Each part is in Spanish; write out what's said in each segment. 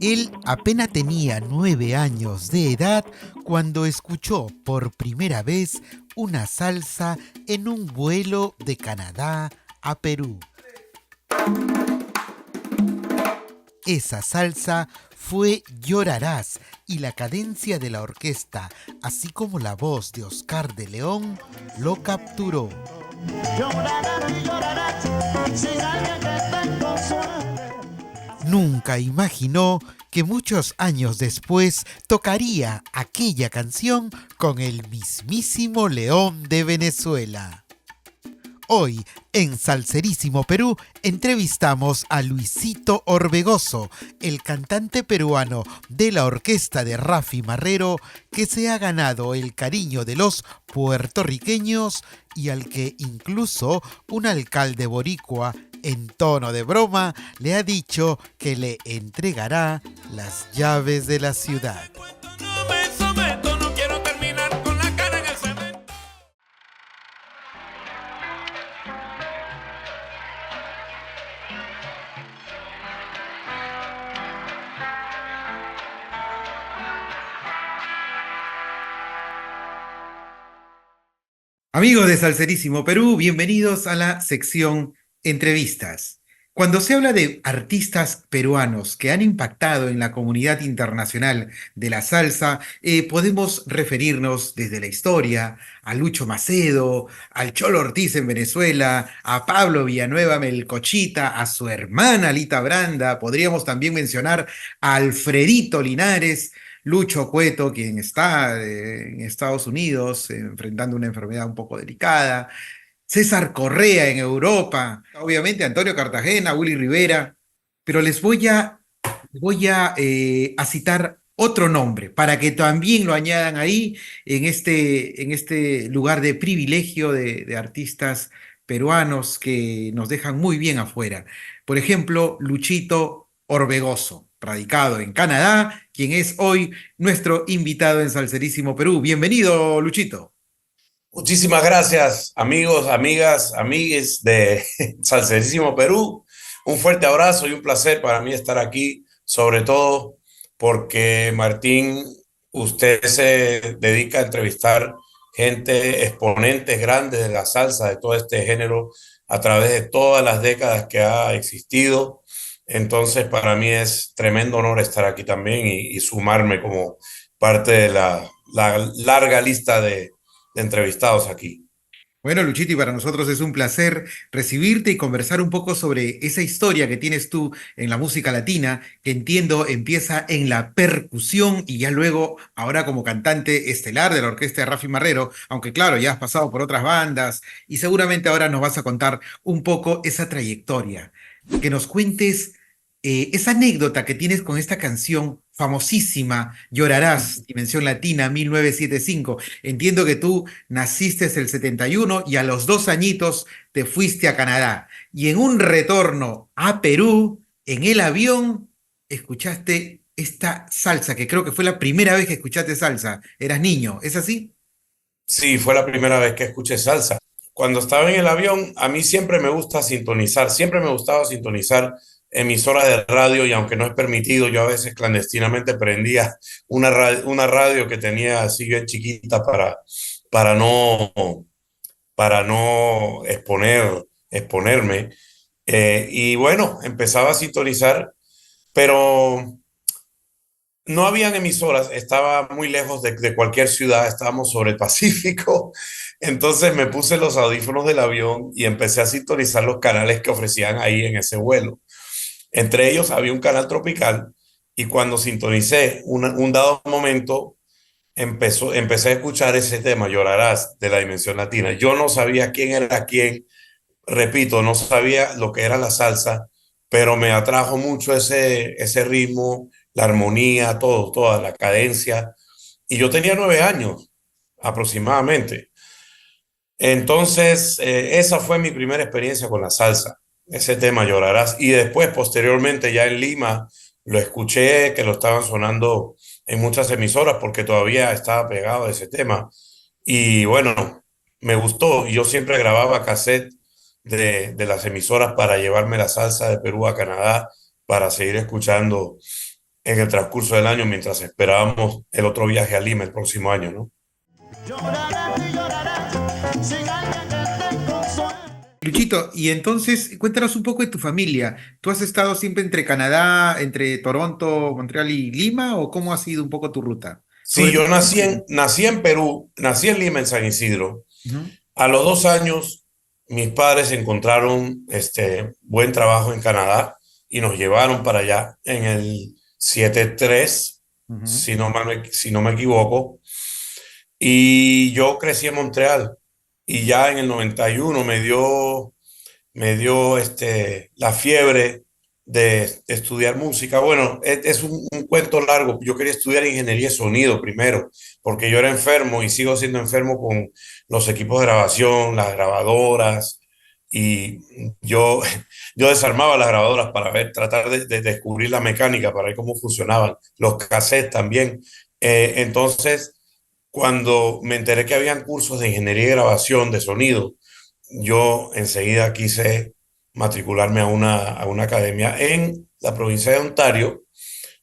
Él apenas tenía 9 años de edad cuando escuchó por primera vez una salsa en un vuelo de Canadá a Perú. Esa salsa fue Llorarás y la cadencia de la orquesta, así como la voz de Oscar de León, lo capturó. Llorarás y llorarás sin alguien que te consuele. Nunca imaginó que muchos años después tocaría aquella canción con el mismísimo León de Venezuela. Hoy, en Salserísimo Perú, entrevistamos a Luisito Orbegoso, el cantante peruano de la orquesta de Rafi Marrero, que se ha ganado el cariño de los puertorriqueños y al que incluso un alcalde boricua, en tono de broma, le ha dicho que le entregará las llaves de la ciudad. Amigos de Salserísimo Perú, bienvenidos a la sección Entrevistas. Cuando se habla de artistas peruanos que han impactado en la comunidad internacional de la salsa, podemos referirnos desde la historia a Lucho Macedo, al Cholo Ortiz en Venezuela, a Pablo Villanueva Melcochita, a su hermana Lita Branda. Podríamos también mencionar a Alfredito Linares, Lucho Cueto, quien está en Estados Unidos enfrentando una enfermedad un poco delicada, César Correa en Europa, obviamente Antonio Cartagena, Willy Rivera, pero les voy a citar otro nombre para que también lo añadan ahí en este lugar de privilegio de artistas peruanos que nos dejan muy bien afuera. Por ejemplo, Luchito Orbegoso, radicado en Canadá, quien es hoy nuestro invitado en Salserísimo Perú. Bienvenido, Luchito. Muchísimas gracias, amigos, amigas, amigues de Salserísimo Perú. Un fuerte abrazo y un placer para mí estar aquí, sobre todo porque Martín, usted se dedica a entrevistar gente, exponentes grandes de la salsa, de todo este género, a través de todas las décadas que ha existido. Entonces, para mí es tremendo honor estar aquí también y sumarme como parte de la larga lista de entrevistados aquí. Bueno, Luchito, y para nosotros es un placer recibirte y conversar un poco sobre esa historia que tienes tú en la música latina, que entiendo empieza en la percusión y ya luego, ahora como cantante estelar de la orquesta de Rafi Marrero, aunque claro, ya has pasado por otras bandas y seguramente ahora nos vas a contar un poco esa trayectoria. Que nos cuentes esa anécdota que tienes con esta canción famosísima, Llorarás, Dimensión Latina, 1975. Entiendo que tú naciste el 71 y a los 2 añitos te fuiste a Canadá. Y en un retorno a Perú, en el avión, escuchaste esta salsa, que creo que fue la primera vez que escuchaste salsa. Eras niño, ¿es así? Sí, fue la primera vez que escuché salsa. Cuando estaba en el avión, a mí siempre me gusta sintonizar, siempre me gustaba sintonizar emisoras de radio y aunque no es permitido, yo a veces clandestinamente prendía una radio que tenía así bien chiquita para no, para no exponerme. Y bueno, empezaba a sintonizar, pero no habían emisoras, estaba muy lejos de cualquier ciudad, estábamos sobre el Pacífico, entonces me puse los audífonos del avión y empecé a sintonizar los canales que ofrecían ahí en ese vuelo. Entre ellos había un canal tropical y cuando sintonicé un dado momento, empecé a escuchar ese tema, Llorarás, de la Dimensión Latina. Yo no sabía quién era quién, repito, no sabía lo que era la salsa, pero me atrajo mucho ese ritmo, la armonía, todo, toda la cadencia. Y yo tenía 9 años aproximadamente. Entonces, esa fue mi primera experiencia con la salsa, ese tema Llorarás. Y después, posteriormente, ya en Lima, lo escuché que lo estaban sonando en muchas emisoras porque todavía estaba pegado a ese tema. Y bueno, me gustó. Yo siempre grababa cassette de las emisoras para llevarme la salsa de Perú a Canadá para seguir escuchando en el transcurso del año mientras esperábamos el otro viaje a Lima el próximo año, ¿no? Llorarás y llorarás sin alguien que te consuele. Luchito, y entonces cuéntanos un poco de tu familia. ¿Tú has estado siempre entre Canadá, entre Toronto, Montreal y Lima, o cómo ha sido un poco tu ruta? Sí, Sobre todo. yo nací en Perú, nací en Lima, en San Isidro. Ujú, A los 2 años, mis padres encontraron buen trabajo en Canadá y nos llevaron para allá en el 73, ujú. si no me equivoco. Y yo crecí en Montreal y ya en el 91 me dio la fiebre de estudiar música. Bueno, es un cuento largo. Yo quería estudiar ingeniería de sonido primero, porque yo era enfermo y sigo siendo enfermo con los equipos de grabación, las grabadoras, y yo, yo desarmaba las grabadoras para ver, tratar de descubrir la mecánica, para ver cómo funcionaban, los cassettes también. Entonces, cuando me enteré que habían cursos de ingeniería de grabación, de sonido, yo enseguida quise matricularme a una academia en la provincia de Ontario,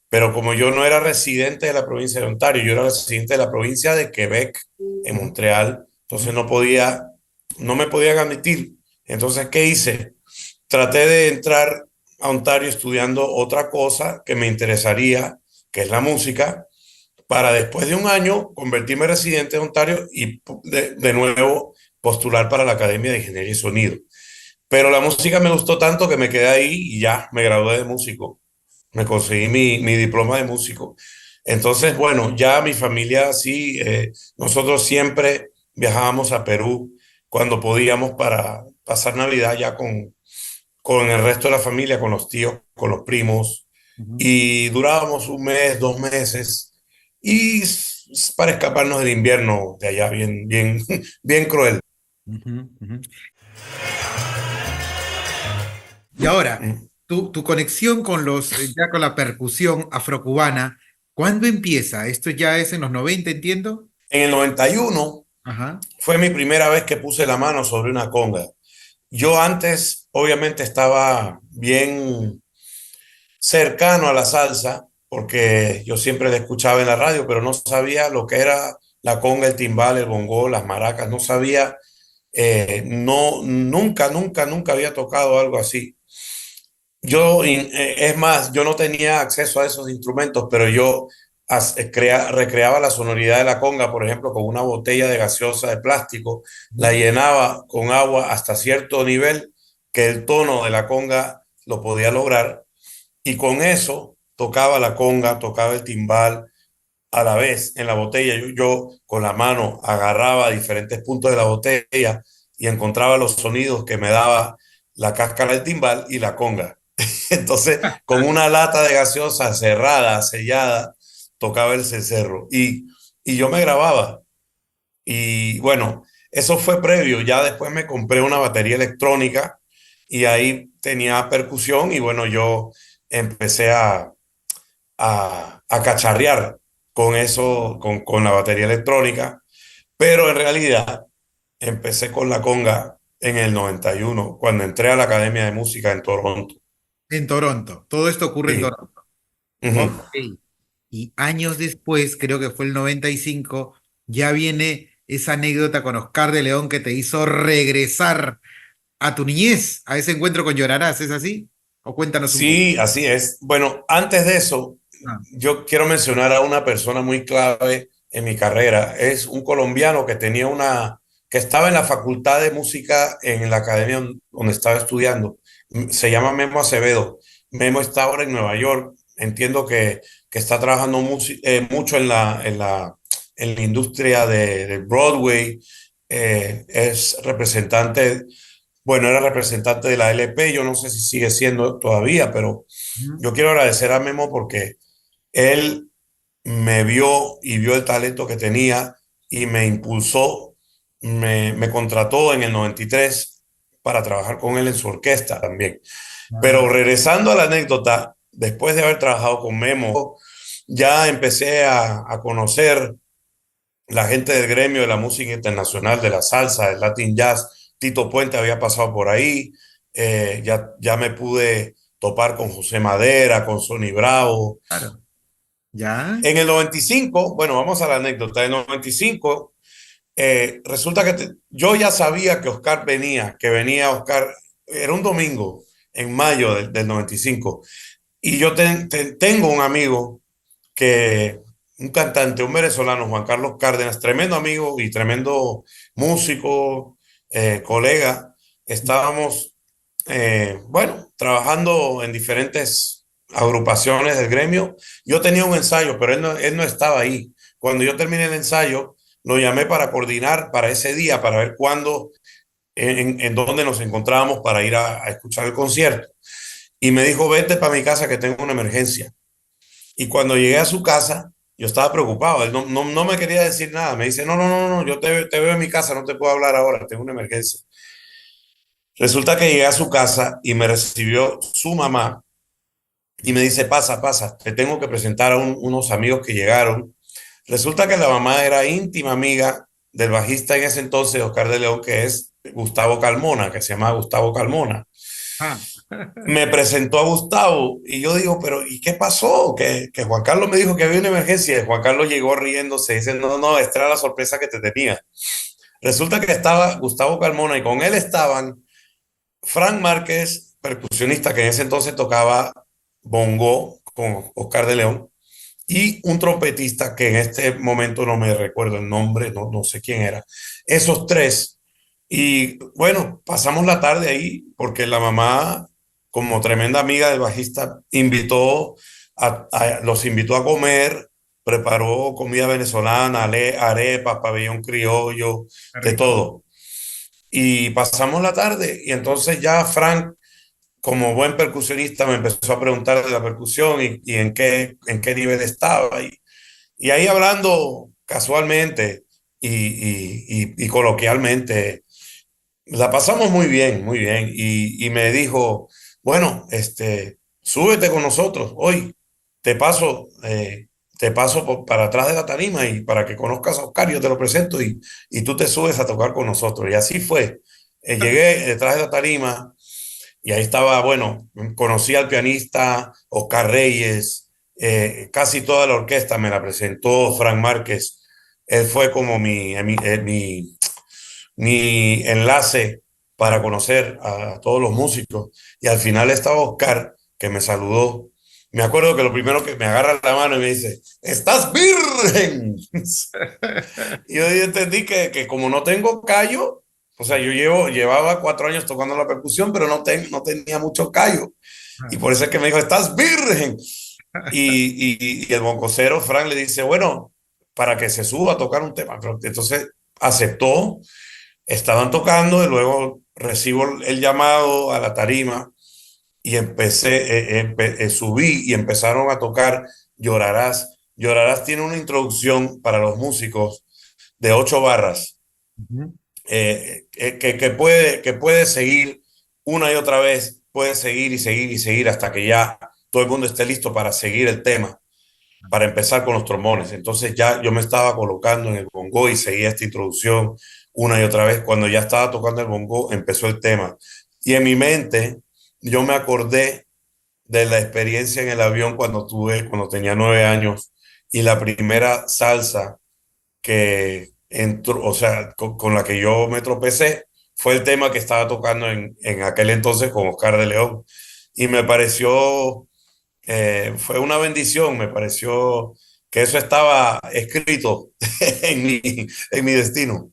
pero como yo no era residente de la provincia de Ontario, yo era residente de la provincia de Quebec, en Ujú, Montreal, ujú, entonces no me podían admitir. Entonces, ¿qué hice? Traté de entrar a Ontario estudiando otra cosa que me interesaría, que es la música, para después de un año convertirme en residente de Ontario y de nuevo postular para la Academia de Ingeniería y Sonido. Pero la música me gustó tanto que me quedé ahí y ya me gradué de músico. Me conseguí mi diploma de músico. Entonces, bueno, ya mi familia sí, nosotros siempre viajábamos a Perú cuando podíamos para pasar Navidad ya con el resto de la familia, con los tíos, con los primos, ujú, y durábamos un mes, 2 meses, y para escaparnos del invierno de allá, bien, bien, bien cruel. ujú, ujú. Y ahora, En tu conexión con ya con la percusión afrocubana, ¿cuándo empieza? Esto ya es en los 90, entiendo. el 91 Ajá. fue mi primera vez que puse la mano sobre una conga. Yo antes, obviamente, estaba bien cercano a la salsa, porque yo siempre la escuchaba en la radio, pero no sabía lo que era la conga, el timbal, el bongó, las maracas, no sabía, no, nunca había tocado algo así. Es más, yo no tenía acceso a esos instrumentos, pero yo recreaba la sonoridad de la conga, por ejemplo, con una botella de gaseosa de plástico, la Ujú. llenaba con agua hasta cierto nivel que el tono de la conga lo podía lograr, y con eso tocaba la conga, tocaba el timbal a la vez en la botella. Yo con la mano agarraba diferentes puntos de la botella y encontraba los sonidos que me daba la cáscara del timbal y la conga. Entonces, con una lata de gaseosa cerrada, sellada, tocaba el cencerro y yo me grababa. Y bueno, eso fue previo. Ya después me compré una batería electrónica y ahí tenía percusión y bueno, yo empecé a cacharrear con eso, con la batería electrónica, pero en realidad empecé con la conga en el 91 cuando entré a la Academia de Música en Toronto. En Toronto. Todo esto ocurre en Sí. Toronto. Ujú. Ok. Y años después, creo que fue el 95, ya viene esa anécdota con Oscar de León que te hizo regresar a tu niñez, a ese encuentro con Llorarás, ¿es así? O cuéntanos un poco. Sí, así es. Bueno, antes de eso, Ah, yo quiero mencionar a una persona muy clave en mi carrera. Es un colombiano que estaba en la Facultad de Música en la academia donde estaba estudiando. Se llama Memo Acevedo. Memo está ahora en Nueva York. Entiendo que está trabajando mucho en la industria de Broadway. Es representante, bueno, era representante de la LP. Yo no sé si sigue siendo todavía, pero ujú. yo quiero agradecer a Memo porque él me vio y vio el talento que tenía y me impulsó, me contrató en el 93 para trabajar con él en su orquesta también. Ah, Pero regresando a la anécdota, después de haber trabajado con Memo, ya empecé a conocer la gente del gremio de la música internacional, de la salsa, del Latin Jazz. Tito Puente había pasado por ahí, ya me pude topar con José Madera, con Sonny Bravo, claro. ¿Ya? En el 95, bueno, vamos a la anécdota. En el 95, resulta que yo ya sabía que Oscar venía, que venía Oscar, era un domingo en mayo del 95. Y yo tengo un amigo que, un cantante, un venezolano, Juan Carlos Cárdenas, tremendo amigo y tremendo músico, colega. Estábamos, bueno, trabajando en diferentes agrupaciones del gremio. Yo tenía un ensayo, pero él no estaba ahí. Cuando yo terminé el ensayo, lo llamé para coordinar para ese día, para ver cuándo, en dónde nos encontrábamos para ir a escuchar el concierto. Y me dijo, vete para mi casa que tengo una emergencia. Y cuando llegué a su casa, yo estaba preocupado. Él no me quería decir nada. Me dice, no, yo te veo en mi casa, no te puedo hablar ahora, tengo una emergencia. Resulta que llegué a su casa y me recibió su mamá y me dice, pasa, te tengo que presentar a unos amigos que llegaron. Resulta que la mamá era íntima amiga del bajista en ese entonces, Oscar de León, que es Gustavo Calmona, que se llama Gustavo Calmona. Ah. Me presentó a Gustavo y yo digo, pero ¿y qué pasó? Que Juan Carlos me dijo que había una emergencia y Juan Carlos llegó riéndose y dice, no, esta era la sorpresa que te tenía. Resulta que estaba Gustavo Carmona y con él estaban Frank Márquez, percusionista que en ese entonces tocaba bongo con Oscar de León, y un trompetista que en este momento no me recuerdo el nombre, no sé quién era. Esos tres. Y bueno, pasamos la tarde ahí porque la mamá, como tremenda amiga del bajista, los invitó a comer, preparó comida venezolana, arepas, pabellón criollo, Qué de rico. todo. Y pasamos la tarde y entonces ya Frank, como buen percusionista, me empezó a preguntar de la percusión y en qué nivel estaba. Y ahí hablando casualmente y coloquialmente, la pasamos muy bien, muy bien. Y me dijo, bueno, súbete con nosotros hoy, te paso, para atrás de la tarima y para que conozcas a Oscar, yo te lo presento y tú te subes a tocar con nosotros. Y así fue. Llegué detrás de la tarima y ahí estaba, bueno, conocí al pianista Oscar Reyes, casi toda la orquesta me la presentó Frank Márquez. Él fue como mi enlace para conocer a todos los músicos. Y al final estaba Oscar, que me saludó. Me acuerdo que lo primero que me agarra la mano y me dice, ¡estás virgen! Y yo entendí que como no tengo callo, o sea, llevaba 4 años tocando la percusión, pero no tenía mucho callo. Y Ah. por eso es que me dijo, estás virgen. Y el bongocero, Frank, le dice, bueno, para que se suba a tocar un tema. Pero entonces aceptó, estaban tocando y luego recibo el llamado a la tarima y subí y empezaron a tocar Llorarás. Llorarás tiene una introducción para los músicos de 8 barras, Ujú. que puede seguir una y otra vez, puede seguir y seguir y seguir hasta que ya todo el mundo esté listo para seguir el tema, para empezar con los trombones. Entonces ya yo me estaba colocando en el bongo y seguía esta introducción una y otra vez. Cuando ya estaba tocando el bongo, empezó el tema. Y en mi mente, yo me acordé de la experiencia en el avión cuando tenía 9 años y la primera salsa que entró, o sea, con la que yo me tropecé, fue el tema que estaba tocando en aquel entonces con Oscar de León. Y me pareció, fue una bendición, me pareció que eso estaba escrito en mi destino.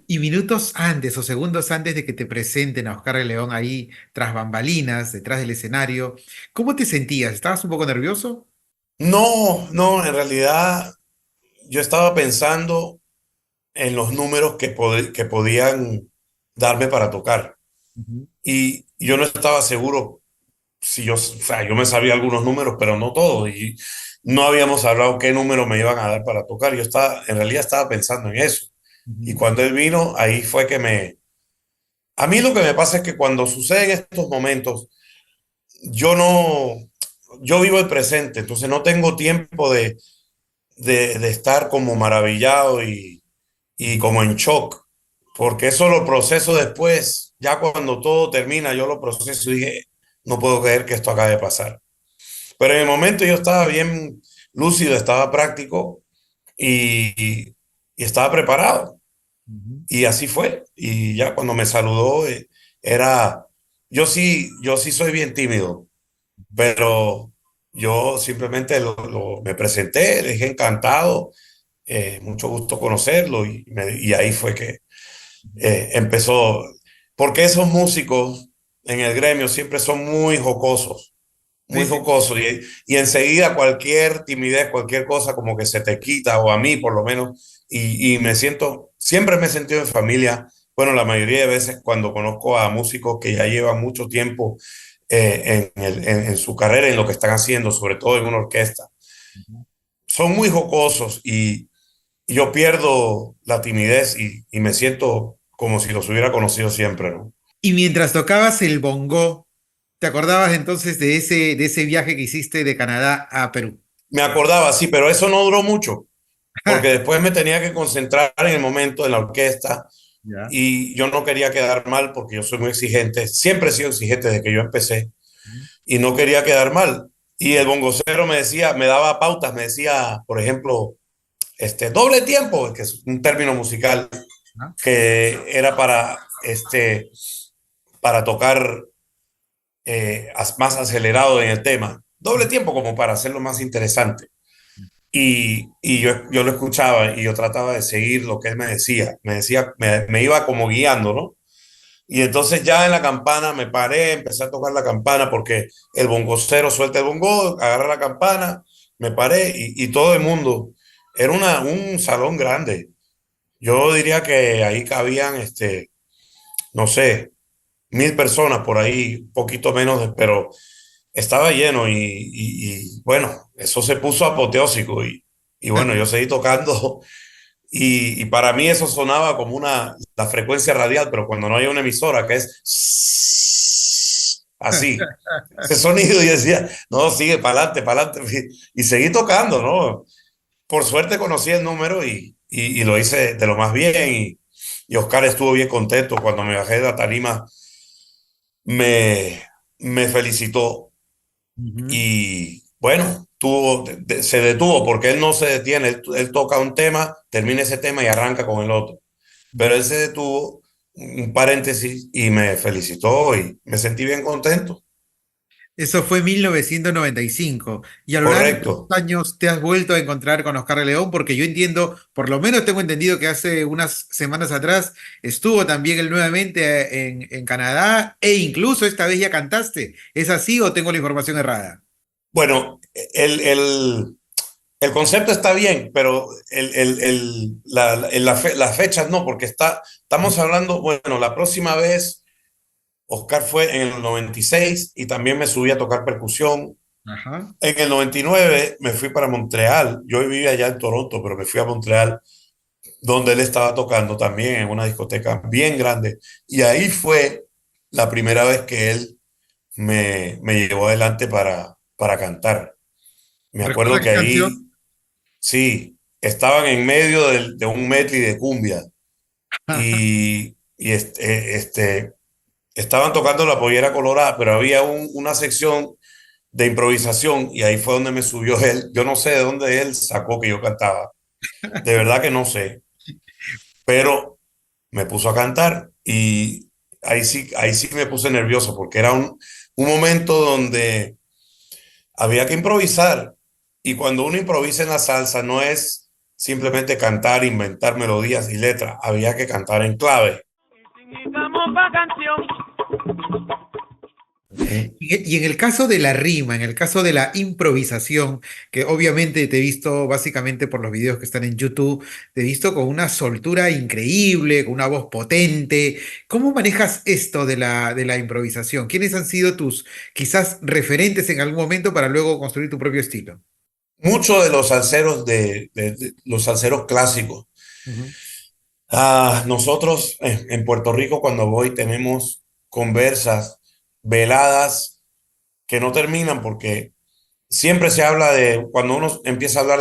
Y minutos antes o segundos antes de que te presenten a Oscar de León ahí tras bambalinas, detrás del escenario, ¿cómo te sentías? ¿Estabas un poco nervioso? No, en realidad yo estaba pensando en los números que podían darme para tocar. Ujú. Y yo no estaba seguro si o sea, yo me sabía algunos números, pero no todos. Y no habíamos hablado qué número me iban a dar para tocar. En realidad estaba pensando en eso. Y Ujú. cuando él vino, ahí fue que a mí lo que me pasa es que cuando suceden estos momentos, yo no, yo vivo el presente, entonces no tengo tiempo de estar como maravillado y como en shock, porque eso lo proceso después, ya cuando todo termina, yo lo proceso y dije, no puedo creer que esto acabe de pasar. Pero en el momento yo estaba bien, lúcido, estaba práctico y estaba preparado. Ujú. Y así fue. Y ya cuando me saludó, era, yo sí soy bien tímido, pero yo simplemente me presenté, le dije encantado, mucho gusto conocerlo y ahí fue que empezó, porque esos músicos en el gremio siempre son Sí, muy sí. jocosos y enseguida cualquier timidez, cualquier cosa como que se te quita, o a mí por lo menos, y me siento, siempre me he sentido en familia. Bueno, la mayoría de veces cuando conozco a músicos que ya llevan mucho tiempo en su carrera, en lo que están haciendo, sobre todo en una orquesta, Ujú. son muy jocosos y yo pierdo la timidez y me siento como si los hubiera conocido siempre, ¿no? Y mientras tocabas el bongo, ¿te acordabas entonces de ese viaje que hiciste de Canadá a Perú? Me acordaba, sí, pero eso no duró mucho, porque después me tenía que concentrar en el momento en la orquesta Ya. y yo no quería quedar mal porque yo soy muy exigente, siempre he sido exigente desde que yo empecé y no quería quedar mal. Y el bongocero me decía, me daba pautas, me decía, por ejemplo, doble tiempo, que es un término musical Ajá. que era para tocar más acelerado en el tema. Doble tiempo como para hacerlo más interesante. Y yo lo escuchaba y yo trataba de seguir lo que él me decía. Me iba como guiando, ¿no? Y entonces ya en la campana me paré, empecé a tocar la campana porque el bongocero suelta el bongo, agarra la campana, me paré y todo el mundo. Era un salón grande. Yo diría que ahí cabían, no sé, 1.000 personas por ahí, un poquito menos, pero estaba lleno y bueno, eso se puso apoteósico y bueno, yo seguí tocando y para mí eso sonaba como la frecuencia radial, pero cuando no hay una emisora que es así, ese sonido y decía, no, sigue para adelante y seguí tocando, ¿no? Por suerte conocí el número y lo hice de lo más bien y Oscar estuvo bien contento cuando me bajé de la tarima, me, me felicitó. Ujú. Y bueno, se detuvo porque él no se detiene, él toca un tema, termina ese tema y arranca con el otro. Pero él se detuvo, un paréntesis, y me felicitó y me sentí bien contento. Eso fue 1995. Y a lo largo de Correcto. los años te has vuelto a encontrar con Oscar de León, porque yo entiendo, por lo menos tengo entendido que hace unas semanas atrás estuvo también él nuevamente en Canadá e incluso esta vez ya cantaste. ¿Es así o tengo la información errada? Bueno, el concepto está bien, pero las fechas no, porque estamos hablando, bueno, la próxima vez Oscar fue en el 96 y también me subí a tocar percusión. Ajá. En el 99 me fui para Montreal. Yo vivía allá en Toronto, pero me fui a Montreal, donde él estaba tocando también en una discoteca bien grande. Y ahí fue la primera vez que él me llevó adelante para cantar. Me acuerdo ¿Recuerdas que qué canción? ahí, sí, estaban en medio de un medley de cumbia y estaban tocando La Pollera Colorada, pero había una sección de improvisación y ahí fue donde me subió él. Yo no sé de dónde él sacó que yo cantaba. De verdad que no sé, pero me puso a cantar y ahí sí me puse nervioso porque era un momento donde había que improvisar y cuando uno improvisa en la salsa no es simplemente cantar, inventar melodías y letras, había que cantar en clave. Y en el caso de la rima, en el caso de la improvisación, que obviamente te he visto básicamente por los videos que están en YouTube, te he visto con una soltura increíble, con una voz potente. ¿Cómo manejas esto de la improvisación? ¿Quiénes han sido tus quizás referentes en algún momento para luego construir tu propio estilo? Muchos de los salseros de los salseros clásicos. Ujú. Nosotros en Puerto Rico cuando voy tenemos conversas, veladas que no terminan porque siempre se habla cuando uno empieza a hablar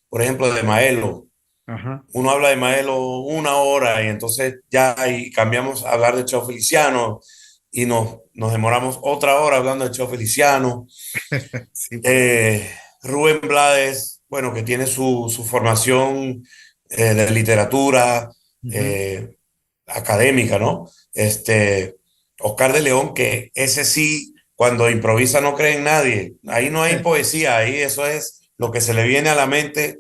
por ejemplo, de Maelo, Ajá. uno habla de Maelo una hora y entonces ya y cambiamos a hablar de Cheo Feliciano y nos demoramos otra hora hablando de Cheo Feliciano. Sí, pues. Eh, Rubén Blades, bueno, que tiene su formación de literatura Ujú. eh, académica, ¿no? Oscar de León, que ese sí, cuando improvisa no cree en nadie. Ahí no hay poesía, ahí eso es lo que se le viene a la mente.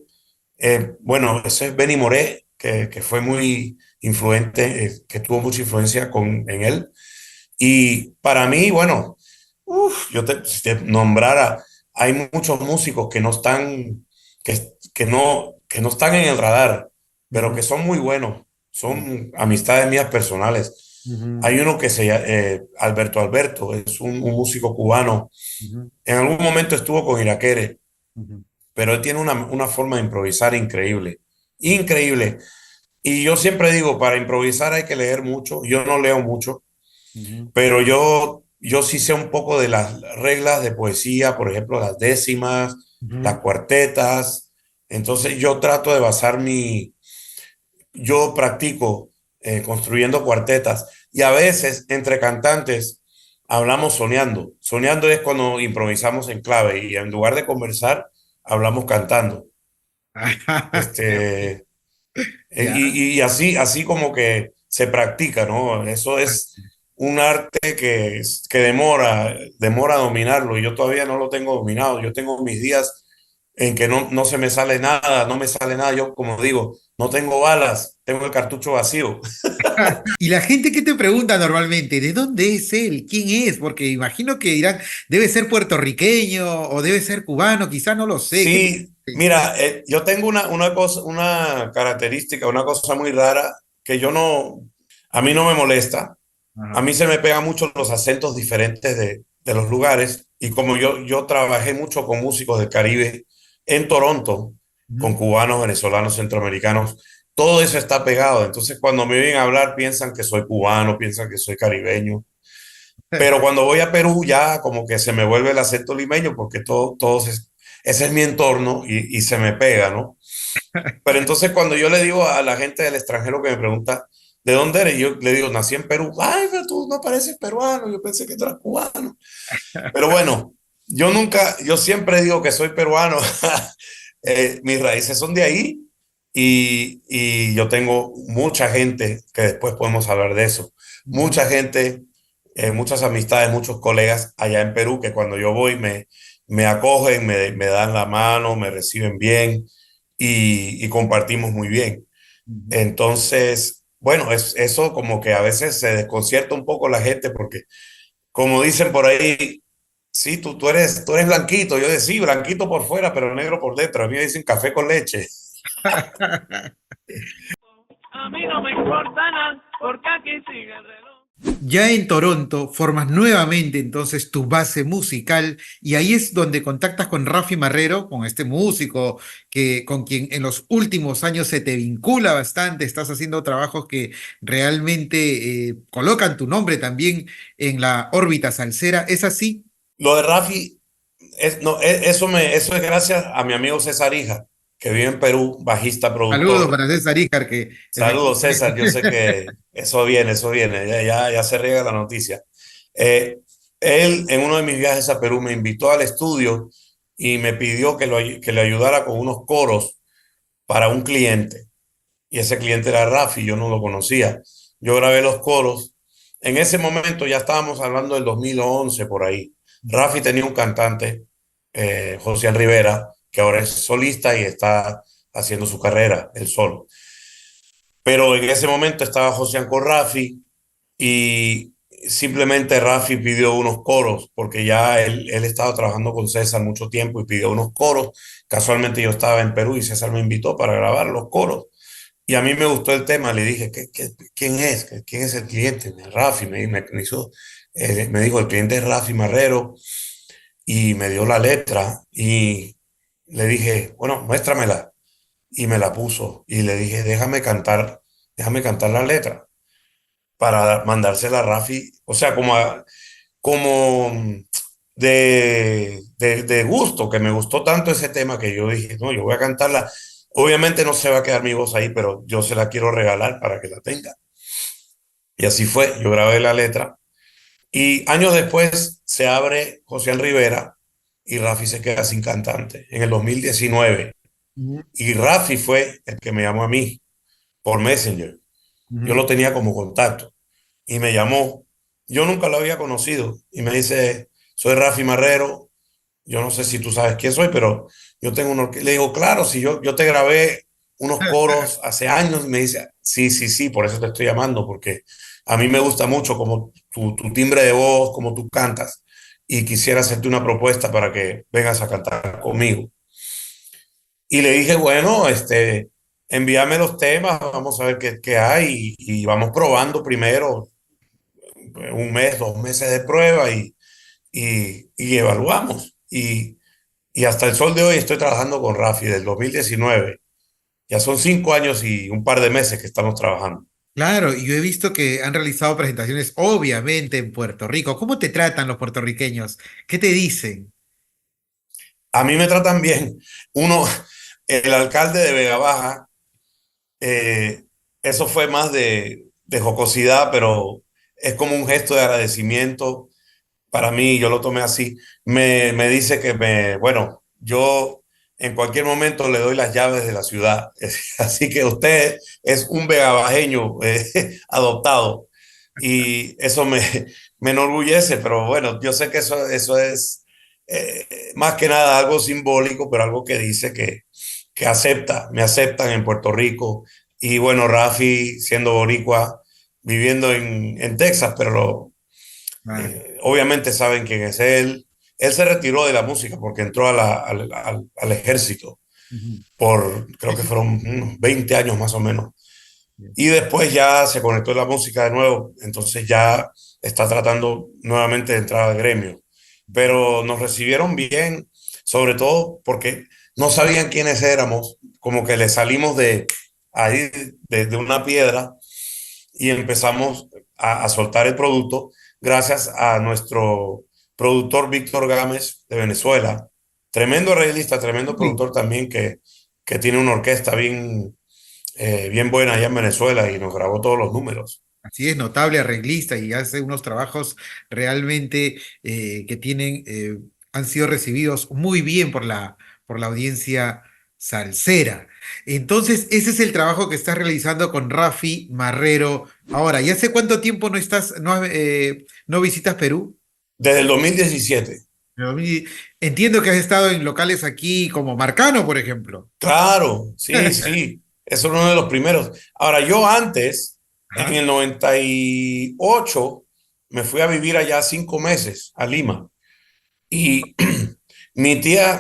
Bueno, ese es Benny Moré, que fue muy influente, que tuvo mucha influencia en él. Y para mí, bueno, si te nombrara, hay muchos músicos que no están, que no están en el radar, pero que Ujú. son muy buenos, Ujú. son amistades mías personales. Ujú. Hay uno que se llama Alberto Alberto, es un músico cubano. Ujú. En algún momento estuvo con Iraquere, Ujú. pero él tiene una forma de improvisar increíble, increíble. Y yo siempre digo, para improvisar hay que leer mucho. Yo no leo mucho, Ujú. pero yo sí sé un poco de las reglas de poesía, por ejemplo, las décimas, las Ujú. cuartetas. Entonces yo trato de basar yo practico construyendo cuartetas y a veces entre cantantes hablamos soñando. Soñando es cuando improvisamos en clave y en lugar de conversar, hablamos cantando. Qué bueno. Este, Ya. y así como que se practica, ¿no? Eso es un arte que demora dominarlo y yo todavía no lo tengo dominado. Yo tengo mis días en que no se me sale nada, no me sale nada. Yo, como digo, no tengo balas, tengo el cartucho vacío. Y la gente que te pregunta normalmente, ¿de dónde es él? ¿Quién es? Porque imagino que dirán, debe ser puertorriqueño o debe ser cubano, quizá no lo sé. ¿Qué te Sí, dicen? mira, yo tengo una cosa, una característica, una cosa muy rara que a mí no me molesta. A Ajá. mí se me pegan mucho los acentos diferentes de los lugares y como yo trabajé mucho con músicos del Caribe en Toronto, con Ujú. cubanos, venezolanos, centroamericanos, todo eso está pegado. Entonces cuando me oyen hablar piensan que soy cubano, piensan que soy caribeño. Pero cuando voy a Perú ya como que se me vuelve el acento limeño porque ese es mi entorno y se me pega, ¿no? Pero entonces cuando yo le digo a la gente del extranjero que me pregunta, ¿de dónde eres? Yo le digo, nací en Perú. Ay, pero tú no pareces peruano, yo pensé que tú eras cubano. Pero bueno, yo siempre digo que soy peruano. Mis raíces son de ahí y yo tengo mucha gente, que después podemos hablar de eso, Ujú. mucha gente, muchas amistades, muchos colegas allá en Perú que cuando yo voy me acogen, me dan la mano, me reciben bien y compartimos muy bien. Ujú. Entonces, bueno, eso como que a veces se desconcierta un poco la gente porque, como dicen por ahí, sí, tú eres blanquito. Yo decía, sí, blanquito por fuera, pero negro por dentro. A mí me dicen café con leche. A mí no me importa nada, porque aquí sigue el reloj. Ya en Toronto formas nuevamente entonces tu base musical y ahí es donde contactas con Rafi Marrero, con este músico con quien en los últimos años se te vincula bastante, estás haciendo trabajos que realmente colocan tu nombre también en la órbita salsera. ¿Es así? Lo de Rafi, no, eso es gracias a mi amigo César Hija, que vive en Perú, bajista, Saludos productor. para César Ícar, que Saludos, César. Yo efectivamente. sé que eso viene. Ya se riega la noticia. Eh, Él, en uno de mis viajes a Perú, me invitó al estudio y me pidió que le ayudara con unos coros para un cliente. Y ese cliente era Rafi, yo no lo conocía. Yo grabé los coros. En ese momento ya estábamos hablando del 2011 por ahí. Rafi tenía un cantante, José Rivera, que ahora es solista y está haciendo su carrera, él solo. Pero en ese momento estaba José con Rafi y simplemente Rafi pidió unos coros porque ya él estaba trabajando con César mucho tiempo y pidió unos coros. Casualmente yo estaba en Perú y César me invitó para grabar los coros. Y a mí me gustó el tema, le dije, ¿quién es? ¿Quién es el cliente? Rafi, me dijo, el cliente es Rafi Marrero y me dio la letra y le dije, bueno, muéstramela. Y me la puso y le dije, déjame cantar la letra para mandársela a Rafi, o sea, como de gusto, que me gustó tanto ese tema que yo dije, no, yo voy a cantarla. Obviamente no se va a quedar mi voz ahí, pero yo se la quiero regalar para que la tenga. Y así fue, yo grabé la letra. Y años después se abre José Rivera y Rafi se queda sin cantante en el 2019. Ujú, Y Rafi fue el que me llamó a mí por Messenger. Yo ujú. lo tenía como contacto y me llamó. Yo nunca lo había conocido y me dice, soy Rafi Marrero. Yo no sé si tú sabes quién soy, pero yo tengo le digo, claro, si yo te grabé unos coros hace años. Y me dice, sí, sí, sí, por eso te estoy llamando, porque a mí me gusta mucho como tu timbre de voz, como tú cantas, y quisiera hacerte una propuesta para que vengas a cantar conmigo. Y le dije, bueno, envíame los temas, vamos a ver qué hay, y vamos probando primero un mes, 2 meses de prueba y evaluamos. Y hasta el sol de hoy estoy trabajando con Rafi del 2019. Ya son 5 años y un par de meses que estamos trabajando. Claro, y yo he visto que han realizado presentaciones, obviamente, en Puerto Rico. ¿Cómo te tratan los puertorriqueños? ¿Qué te dicen? A mí me tratan bien. Uno, el alcalde de Vega Baja, eh, eso fue más de jocosidad, pero es como un gesto de agradecimiento para mí, yo lo tomé así. Me dice bueno, yo en cualquier momento le doy las llaves de la ciudad. Así que usted es un vegabajeño adoptado y eso me enorgullece, pero bueno, yo sé que eso es más que nada algo simbólico, pero algo que dice que me aceptan en Puerto Rico. Y bueno, Rafi, siendo boricua, viviendo en Texas, pero Claro. obviamente saben quién es él. Él se retiró de la música porque entró al ejército Ujú. creo que fueron unos 20 años más o menos. Y después ya se conectó a la música de nuevo, entonces ya está tratando nuevamente de entrar al gremio. Pero nos recibieron bien, sobre todo porque no sabían quiénes éramos, como que le salimos de ahí, de una piedra, y empezamos a soltar el producto gracias a nuestro productor Víctor Gámez de Venezuela, tremendo arreglista, tremendo Sí. productor también que tiene una orquesta bien buena allá en Venezuela y nos grabó todos los números. Así es, notable arreglista y hace unos trabajos realmente que tienen, han sido recibidos muy bien por la audiencia salsera. Entonces, ese es el trabajo que estás realizando con Rafi Marrero. Ahora, ¿y hace cuánto tiempo no estás, no visitas Perú? Desde el 2017. Pero, entiendo que has estado en locales aquí como Marcano, por ejemplo. Claro, sí, sí, eso es uno de los primeros. Ahora, yo antes, en Ajá. el 98, me fui a vivir allá 5 meses a Lima. Y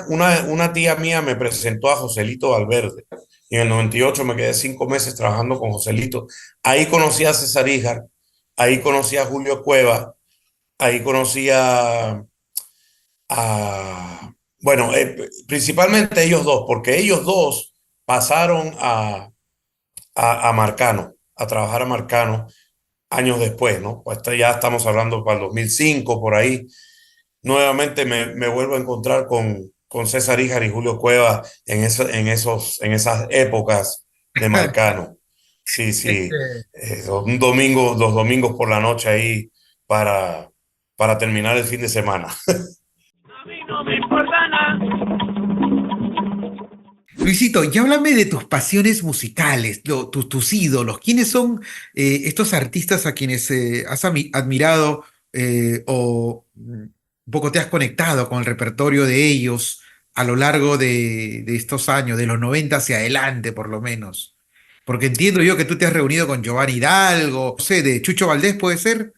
una tía mía me presentó a Joselito Valverde. Y en el 98 me quedé 5 meses trabajando con Joselito. Ahí conocí a César Híjar, ahí conocí a Julio Cueva, ahí conocí bueno, principalmente ellos dos, porque ellos dos pasaron a Marcano, a trabajar a Marcano años después, ¿no? Pues ya estamos hablando para el 2005, por ahí. Nuevamente me vuelvo a encontrar con César Híjar y Julio Cueva en esas épocas de Marcano. Sí, sí, Este, los domingos por la noche ahí para, para terminar el fin de semana. A mí no me importa nada. Luisito, ya háblame de tus pasiones musicales, tus ídolos. ¿Quiénes son estos artistas a quienes has admirado o un poco te has conectado con el repertorio de ellos a lo largo de estos años, de los 90 hacia adelante por lo menos? Porque entiendo yo que tú te has reunido con Giovanni Hidalgo, no sé, de Chucho Valdés puede ser,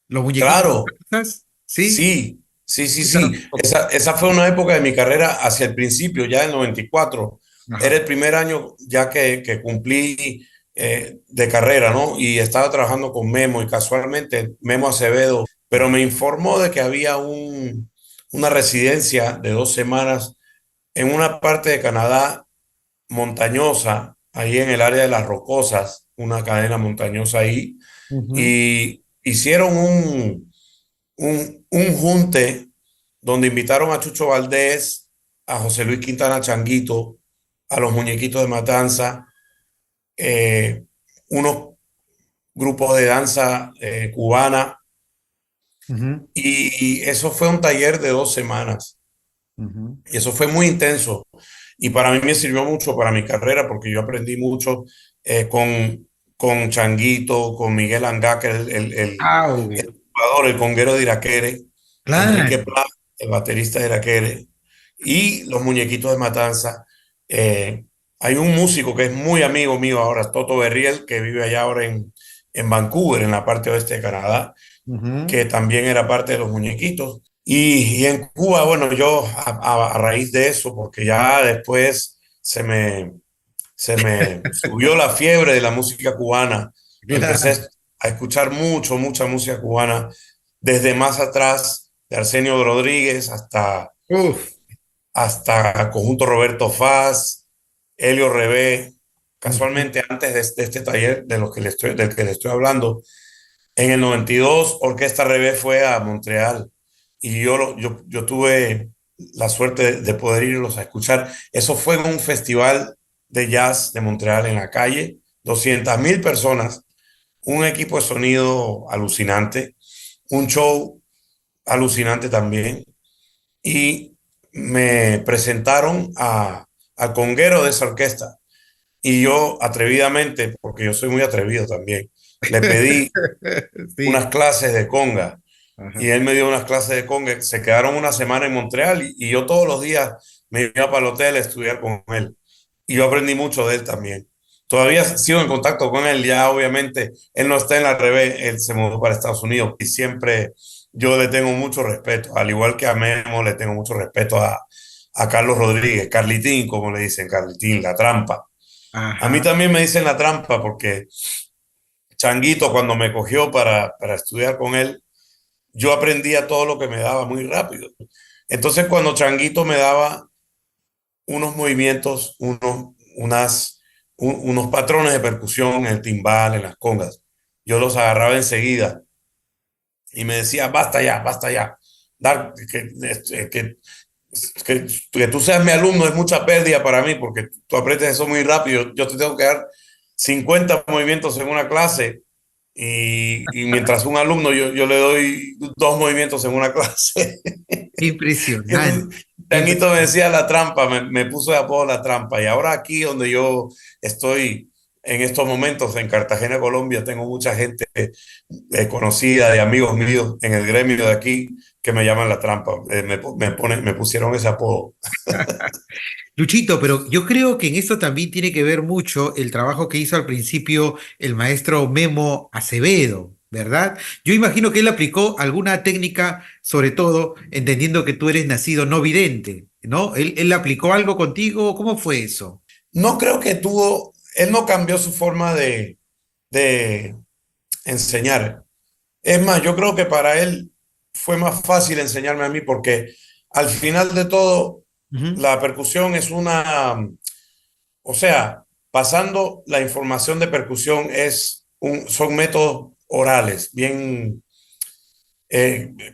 los muñequitos de Claro, Matanzas, ¿sí? sí, sí, sí, Cuéntanos sí. un poco. Esa fue una época de mi carrera hacia el principio, ya en el 94. Era Ajá. el primer año ya que cumplí de carrera, ¿no? Y estaba trabajando con Memo y casualmente Memo Acevedo, pero me informó de que había una residencia de 2 semanas en una parte de Canadá montañosa, ahí en el área de las Rocosas, una cadena montañosa ahí, Ujú, y hicieron un junte donde invitaron a Chucho Valdés, a José Luis Quintana Changuito, a los Muñequitos de Matanza, eh, unos grupos de danza cubana, ujú. y eso fue un taller de 2 semanas. Ujú. Y eso fue muy intenso. Y para mí me sirvió mucho para mi carrera porque yo aprendí mucho con Changuito, con Miguel Angá, que es Au, el jugador, el conguero de Iraquere, Enrique claro, Pla, el baterista de Iraquere, y los muñequitos de Matanza. Eh, Hay un músico que es muy amigo mío ahora, Toto Berriel, que vive allá ahora en Vancouver, en la parte oeste de Canadá, ujú, que también era parte de los muñequitos. Y en Cuba, bueno, yo a raíz de eso, porque ya después se me subió la fiebre de la música cubana, claro. empecé a escuchar mucha música cubana, desde más atrás, de Arsenio Rodríguez Uf, hasta Conjunto Roberto Faz, Helio Rebé, ujú, casualmente antes de este taller del que le estoy hablando. En el 92, Orquesta Rebé fue a Montreal y yo tuve la suerte de poder irlos a escuchar. Eso fue en un festival de jazz de Montreal en la calle, 200,000 personas, un equipo de sonido alucinante, un show alucinante también. Y me presentaron al conguero de esa orquesta. Y yo atrevidamente, porque yo soy muy atrevido también, le pedí unas sí, clases de conga y ajá. él me dio unas clases de conga. Se quedaron una semana en Montreal y yo todos los días me iba para el hotel a estudiar con él. Y yo aprendí mucho de él también. Todavía sigo en contacto con él, ya obviamente él no está en la Revés, él se mudó para Estados Unidos y siempre yo le tengo mucho respeto, al igual que a Memo le tengo mucho respeto a Carlos Rodríguez, Carlitín, como le dicen, Carlitín, la trampa. A mí Ajá. también me dicen la trampa porque Changuito cuando me cogió para estudiar con él, yo aprendía todo lo que me daba muy rápido. Entonces, cuando Changuito me daba unos movimientos, unos patrones de percusión en el timbal, en las congas, yo los agarraba enseguida y me decía, basta ya. Dar, que tú seas mi alumno es mucha pérdida para mí porque tú aprendes eso muy rápido. Yo te tengo que dar 50 movimientos en una clase y mientras un alumno yo le doy 2 movimientos en una clase. Impresionante, Entonces, Tanguito me impresionante. decía la trampa, me puso de apodo la trampa. Y ahora aquí donde yo estoy en estos momentos, en Cartagena, Colombia, tengo mucha gente conocida, de amigos míos en el gremio de aquí, que me llaman la trampa. Me pusieron ese apodo. Luchito, pero yo creo que en esto también tiene que ver mucho el trabajo que hizo al principio el maestro Memo Acevedo, ¿verdad? Yo imagino que él aplicó alguna técnica, sobre todo entendiendo que tú eres nacido no vidente, ¿no? ¿Él aplicó algo contigo? ¿Cómo fue eso? No creo que él no cambió su forma de enseñar. Es más, yo creo que para él fue más fácil enseñarme a mí porque al final de todo, Ujú, la percusión es o sea, pasando la información de percusión son métodos orales, bien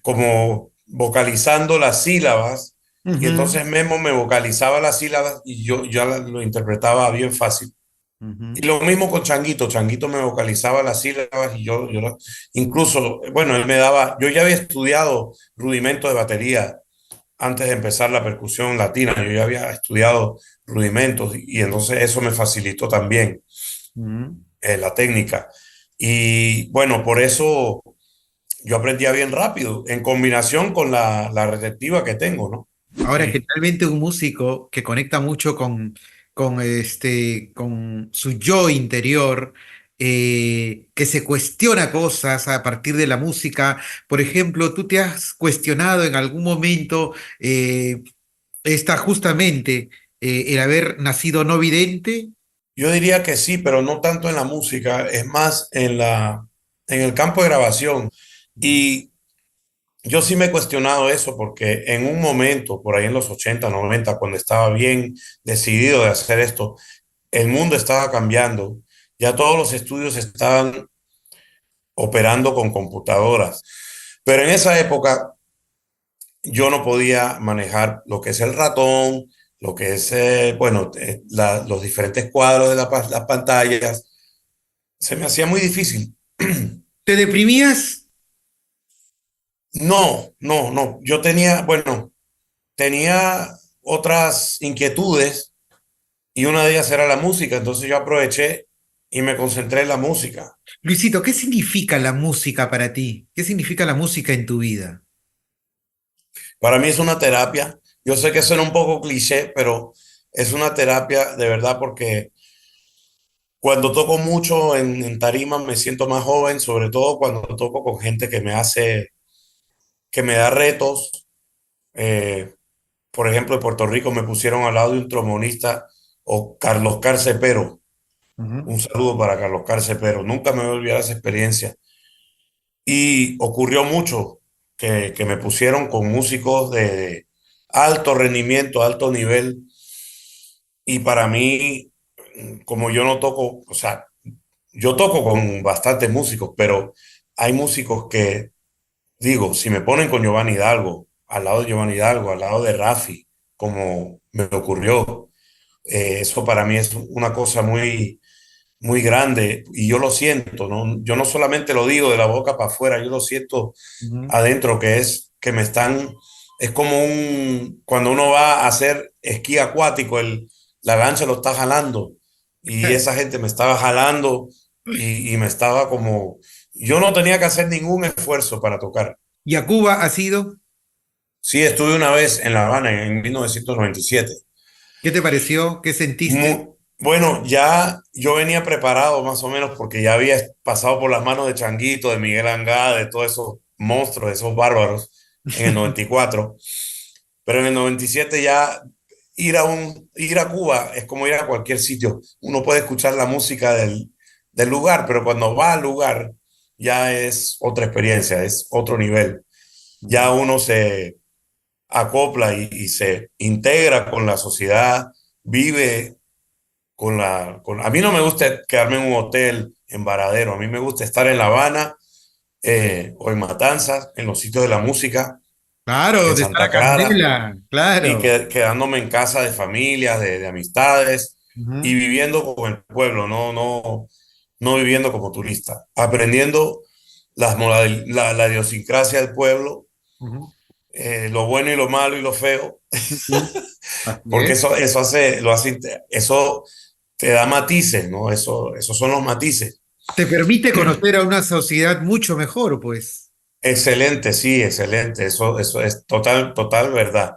como vocalizando las sílabas. Y ujú, entonces Memo me vocalizaba las sílabas y yo ya lo interpretaba bien fácil. Y ujú. lo mismo con Changuito. Changuito me vocalizaba las sílabas y incluso, bueno, él me daba, yo ya había estudiado rudimentos de batería antes de empezar la percusión latina. Yo ya había estudiado rudimentos y entonces eso me facilitó también Ujú. la técnica. Y bueno, por eso yo aprendía bien rápido, en combinación con la receptiva que tengo, ¿no? Ahora, Sí. generalmente un músico que conecta mucho con su yo interior, que se cuestiona cosas a partir de la música. Por ejemplo, ¿tú te has cuestionado en algún momento justamente el haber nacido no vidente? Yo diría que sí, pero no tanto en la música, es más en el campo de grabación. Y yo sí me he cuestionado eso porque en un momento, por ahí en los 80 90 cuando estaba bien decidido de hacer esto, el mundo estaba cambiando. Ya todos los estudios estaban operando con computadoras. Pero en esa época yo no podía manejar lo que es el ratón, lo que es, bueno, los diferentes cuadros de las pantallas. Se me hacía muy difícil. ¿Te deprimías? No. Yo tenía, bueno, tenía otras inquietudes y una de ellas era la música, entonces yo aproveché y me concentré en la música. Luisito, ¿qué significa la música para ti? ¿Qué significa la música en tu vida? Para mí es una terapia. Yo sé que suena un poco cliché, pero es una terapia de verdad porque cuando toco mucho en tarima me siento más joven, sobre todo cuando toco con gente que me hace, que me da retos. Eh, por ejemplo, en Puerto Rico me pusieron al lado de un trombonista o Carlos Carcepero. Ujú. Un saludo para Carlos Carcepero. Nunca me voy a olvidar esa experiencia. Y ocurrió mucho que me pusieron con músicos de alto rendimiento, alto nivel. Y para mí, como yo no toco, o sea, yo toco con bastantes músicos, pero hay músicos que, digo, si me ponen con Giovanni Hidalgo, al lado de Giovanni Hidalgo, al lado de Rafi, como me ocurrió, eso para mí es una cosa muy, muy grande y yo lo siento, ¿no? Yo no solamente lo digo de la boca para afuera, yo lo siento Ujú. adentro, que es que me están, es como cuando uno va a hacer esquí acuático, la lancha lo está jalando y esa gente me estaba jalando y me estaba como, yo no tenía que hacer ningún esfuerzo para tocar. ¿Y a Cuba has ido? Sí, estuve una vez en La Habana en 1997. ¿Qué te pareció? ¿Qué sentiste? Bueno, ya yo venía preparado más o menos porque ya había pasado por las manos de Changuito, de Miguel Angá, de todos esos monstruos, esos bárbaros en el 94. Pero en el 97 ya ir a Cuba es como ir a cualquier sitio. Uno puede escuchar la música del lugar, pero cuando va al lugar ya es otra experiencia, es otro nivel. Ya uno se acopla y se integra con la sociedad, vive a mí no me gusta quedarme en un hotel en Varadero, a mí me gusta estar en La Habana o en Matanzas, en los sitios de la música, Claro, en de estar a Santa Clara, Candela, y claro. quedándome en casa de familias, de amistades y Ujú. viviendo con el pueblo, no viviendo como turista, aprendiendo la idiosincrasia del pueblo, Ujú. lo bueno y lo malo y lo feo, Ujú. Así porque es. eso te da matices, ¿no? Esos son los matices. Te permite conocer a una sociedad mucho mejor, pues. Excelente, sí, excelente. Eso es total verdad.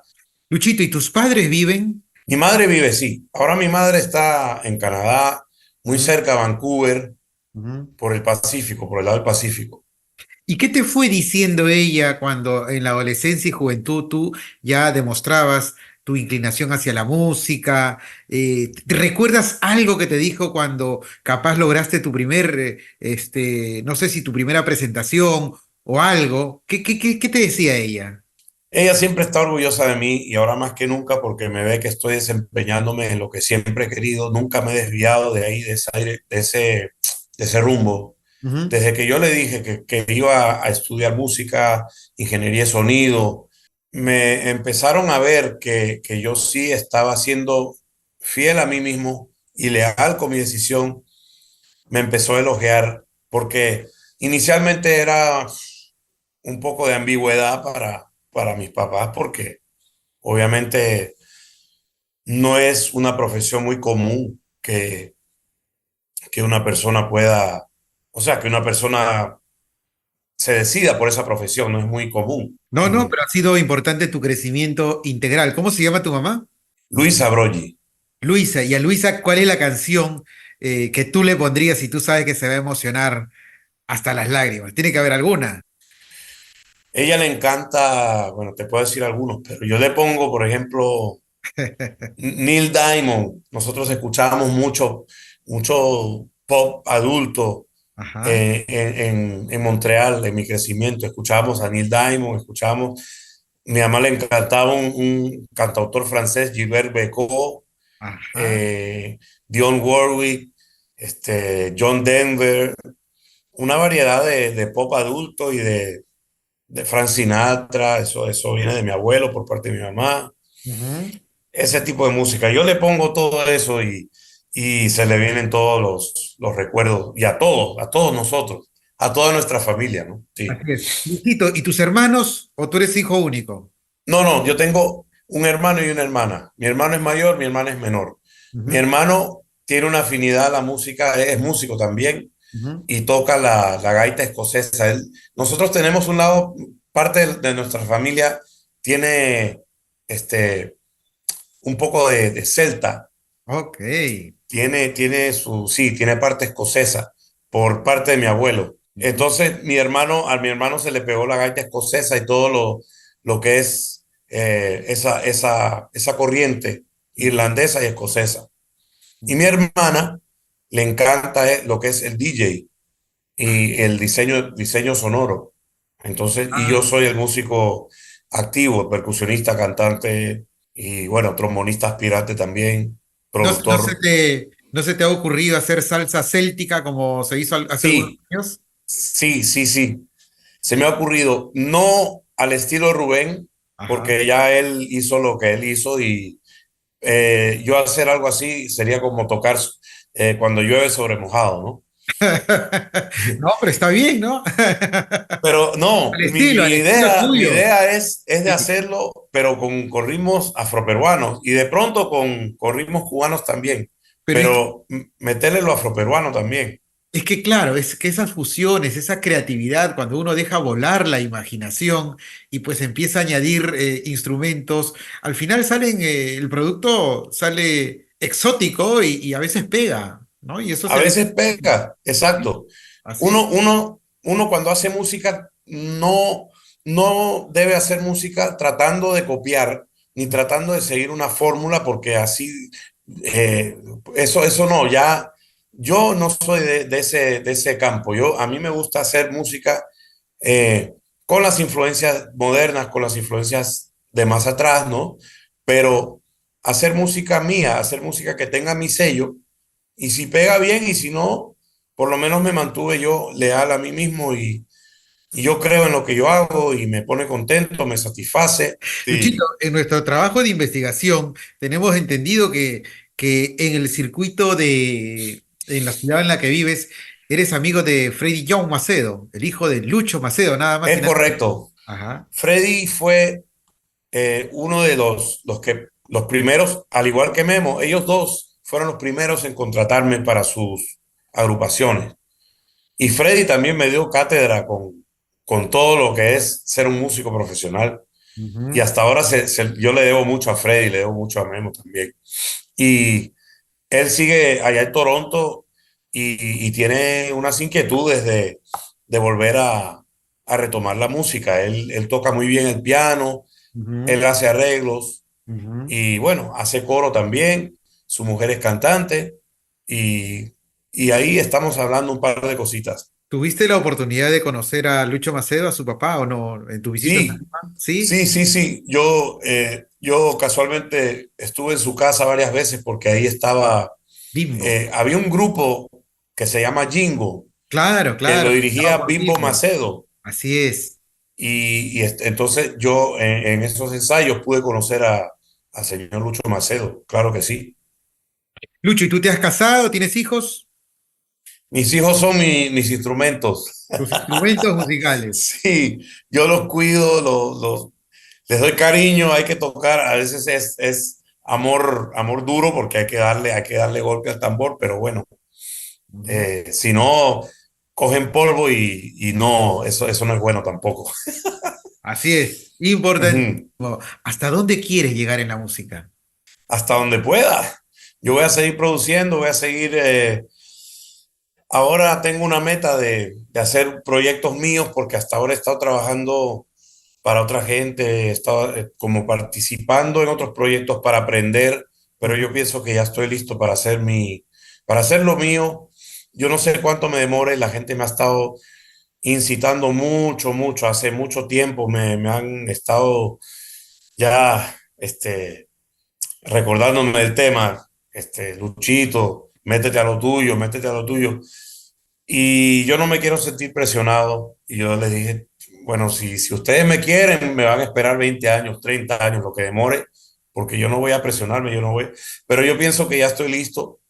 Luchito, ¿y tus padres viven? Mi madre vive, sí. Ahora mi madre está en Canadá, muy Ujú. cerca de Vancouver, Ujú. por el Pacífico, por el lado del Pacífico. ¿Y qué te fue diciendo ella cuando en la adolescencia y juventud tú ya demostrabas tu inclinación hacia la música? ¿Te recuerdas algo que te dijo cuando capaz lograste tu primer, no sé si tu primera presentación o algo? ¿Qué te decía ella? Ella siempre está orgullosa de mí y ahora más que nunca porque me ve que estoy desempeñándome en lo que siempre he querido. Nunca me he desviado de ahí, de ese rumbo. Ujú. Desde que yo le dije que iba a estudiar música, ingeniería de sonido, me empezaron a ver que yo sí estaba siendo fiel a mí mismo y leal con mi decisión. Me empezó a elogiar porque inicialmente era un poco de ambigüedad para mis papás porque obviamente no es una profesión muy común que una persona pueda, o sea, que una persona se decida por esa profesión, no es muy común. No, no, pero ha sido importante tu crecimiento integral. ¿Cómo se llama tu mamá? Luisa Broggi, Luisa. Y a Luisa, ¿cuál es la canción que tú le pondrías si tú sabes que se va a emocionar hasta las lágrimas? Tiene que haber alguna. ella le encanta, bueno, te puedo decir algunos, pero yo le pongo, por ejemplo, Neil Diamond. Nosotros escuchábamos mucho pop adulto Ajá. en Montreal, en mi crecimiento. Escuchábamos a Neil Diamond, mi mamá le encantaba un cantautor francés, Gilbert Bécaud, Ajá. eh, Dionne Warwick, John Denver, una variedad de pop adulto y de Frank Sinatra, eso viene de mi abuelo por parte de mi mamá, Ujú. ese tipo de música. Yo le pongo todo eso y se le vienen todos los recuerdos, y a todos nosotros, a toda nuestra familia, ¿no? Sí. Así es. Luisito, ¿y tus hermanos o tú eres hijo único? No, yo tengo un hermano y una hermana. Mi hermano es mayor, mi hermana es menor. Mi Ujú, hermano tiene una afinidad a la música, es músico también ujú. y toca la gaita escocesa. Nosotros tenemos un lado, parte de nuestra familia tiene este, un poco de celta, Ok. sí, tiene parte escocesa por parte de mi abuelo. Ujú. Entonces, a mi hermano se le pegó la gaita escocesa y todo lo que es esa corriente Ujú. irlandesa y escocesa. Y mi Ujú. hermana le encanta lo que es el DJ Ah, y el diseño sonoro. Entonces, y yo ah. soy el músico activo, percusionista, cantante y bueno, trombonista aspirante también, productor. No se te ha ocurrido hacer salsa céltica como se hizo hace algunos Sí, años? sí. Se me ha ocurrido, no al estilo de Rubén, Ajá. porque ya él hizo lo que él hizo y yo hacer algo así sería como tocar cuando llueve sobre mojado, ¿no? No, pero está bien, ¿no? Pero no, Al estilo mi tuyo. idea es de hacerlo, pero con ritmos afroperuanos y de pronto con ritmos cubanos también, Pero pero meterle lo afroperuano también. es que claro, es que esas fusiones, esa creatividad, cuando uno deja volar la imaginación y pues empieza a añadir instrumentos, al final el producto sale exótico y a veces pega, ¿no? Y eso A se ve. veces pega, exacto. Así es. Uno cuando hace música no debe hacer música tratando de copiar ni tratando de seguir una fórmula porque así, eh, eso no, ya yo no soy de ese campo. A mí me gusta hacer música eh, con las influencias modernas, con las influencias de más atrás, ¿no? Pero hacer música mía, hacer música que tenga mi sello y si pega bien y si no, por lo menos me mantuve yo leal a mí mismo y yo creo en lo que yo hago y me pone contento, me satisface. Luchito, Sí, en nuestro trabajo de investigación tenemos entendido que en el circuito en la ciudad en la que vives, eres amigo de Freddy John Macedo, el hijo de Lucho Macedo, nada más y es nada menos. correcto. Ajá. Freddy fue uno de los primeros, al igual que Memo, ellos dos fueron los primeros en contratarme para sus agrupaciones. Y Freddy también me dio cátedra con todo lo que es ser un músico profesional. Y Ujú. hasta ahora yo le debo mucho a Freddy, le debo mucho a Memo también. Y él sigue allá en Toronto y tiene unas inquietudes de volver a retomar la música. Él toca muy bien el piano, Ujú. él hace arreglos Ujú. y bueno, hace coro también. Su mujer es cantante y, y ahí estamos hablando un par de cositas. ¿Tuviste la oportunidad de conocer a Lucho Macedo, a su papá, o no, en tu visita a Sí, Lima? ¿Sí? sí. Yo casualmente estuve en su casa varias veces porque ahí estaba, Bimbo. había un grupo que se llama Jingo, Claro, que lo claro. Estaba dirigía por Bimbo Bimbo. Macedo. Así es. Entonces yo en esos ensayos pude conocer a señor Lucho Macedo, claro que sí. Lucho, ¿y tú te has casado? ¿Tienes hijos? Mis hijos son mis instrumentos. Tus instrumentos musicales. Sí, yo los cuido, les doy cariño, hay que tocar, a veces es amor duro porque hay que darle golpe al tambor, pero bueno, Ujú. si no, cogen polvo y no, eso no es bueno tampoco. Así es. Importantísimo. Ujú. ¿Hasta dónde quieres llegar en la música? Hasta donde pueda. Yo voy a seguir produciendo, voy a seguir, ahora tengo una meta de hacer proyectos míos porque hasta ahora he estado trabajando para otra gente, he estado como participando en otros proyectos para aprender, pero Ujú. yo pienso que ya estoy listo para hacer lo mío. Yo no sé cuánto me demore, la gente me ha estado incitando mucho, hace mucho tiempo me han estado ya, recordándome del tema, Luchito, métete a lo tuyo. Y yo no me quiero sentir presionado. Y yo les dije, bueno, si ustedes me quieren, me van a esperar 20 años, 30 años, lo que demore, porque yo no voy a presionarme, yo no voy. Pero yo pienso que ya estoy listo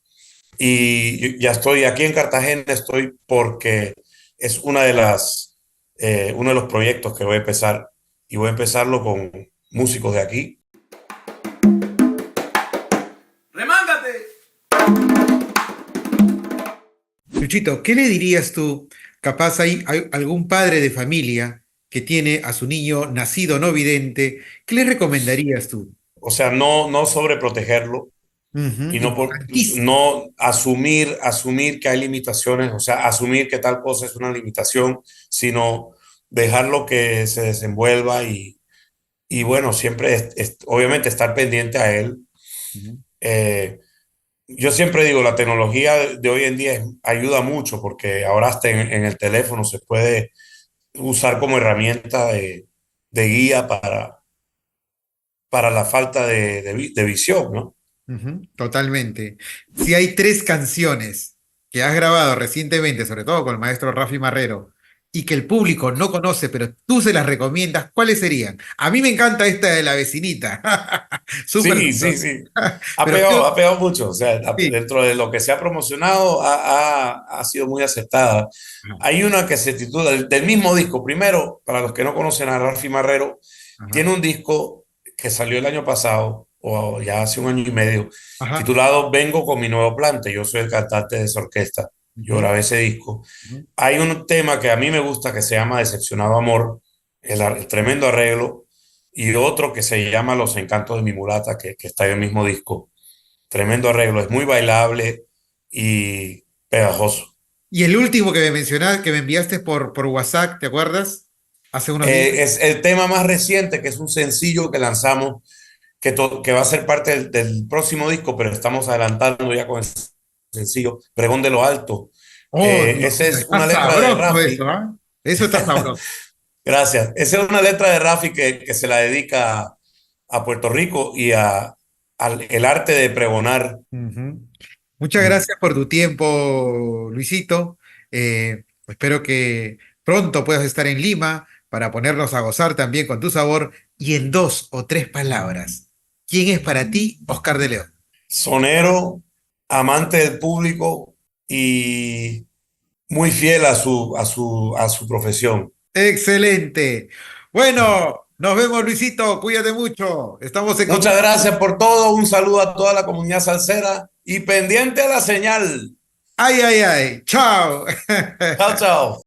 y ya estoy aquí en Cartagena, estoy porque es uno de los proyectos que voy a empezar y voy a empezarlo con músicos de aquí. Luchito, ¿qué le dirías tú? Capaz hay algún padre de familia que tiene a su niño nacido no vidente, ¿qué le recomendarías tú? O sea, no sobreprotegerlo Ujú, y importantísimo. no asumir que hay limitaciones, o sea, asumir que tal cosa es una limitación, sino dejarlo que se desenvuelva y bueno, siempre obviamente estar pendiente a él. Ujú. Eh, yo siempre digo, la tecnología de hoy en día ayuda mucho porque ahora hasta en el teléfono se puede usar como herramienta de guía para la falta de visión, ¿no? Ujú, totalmente. Si hay tres canciones que has grabado recientemente, sobre todo con el maestro Rafi Marrero, y que el público no conoce, pero tú se las recomiendas, ¿cuáles serían? A mí me encanta esta de La Vecinita. Súper Sí, sí, chistosa. sí. Pero Ha pegado mucho. O sea, sí. dentro de lo que se ha promocionado, ha sido muy aceptada. Ajá, Hay una que se titula, del mismo disco. Primero, para los que no conocen a Ralphie Marrero, ajá, tiene un disco que salió el año pasado, o ya hace un año y medio, ajá. titulado Vengo con mi nuevo plante. Yo soy el cantante de esa orquesta. Yo Ujú, grabé ese disco. ujú, Hay un tema que a mí me gusta que se llama Decepcionado Amor, el tremendo arreglo, y otro que se llama Los Encantos de mi mulata, que está en el mismo disco. Tremendo arreglo, es muy bailable y pegajoso. y el último que me mencionaste, que me enviaste por WhatsApp, ¿te acuerdas? Hace unos días. Es el tema más reciente, que es un sencillo que lanzamos, que va a ser parte del próximo disco, pero estamos adelantando ya con el sencillo, Pregón de lo Alto. Oh, Dios Esa mío, es está una letra de sabroso eso, Rafi. ¿ah? Eso está sabroso. Gracias. Esa es una letra de Rafi que se la dedica a Puerto Rico y al el arte de pregonar. Ujú. Muchas gracias por tu tiempo, Luisito. Espero que pronto puedas estar en Lima para ponernos a gozar también con tu sabor. Y en dos o tres palabras, ¿quién es para ti Oscar de León? Sonero, amante del público y muy fiel a su profesión. Excelente. Bueno, nos vemos, Luisito. Cuídate mucho. Estamos en Muchas contacto. gracias por todo. Un saludo a toda la comunidad salsera y pendiente a la señal. Ay, ay, ay. Chao. Chao, chao.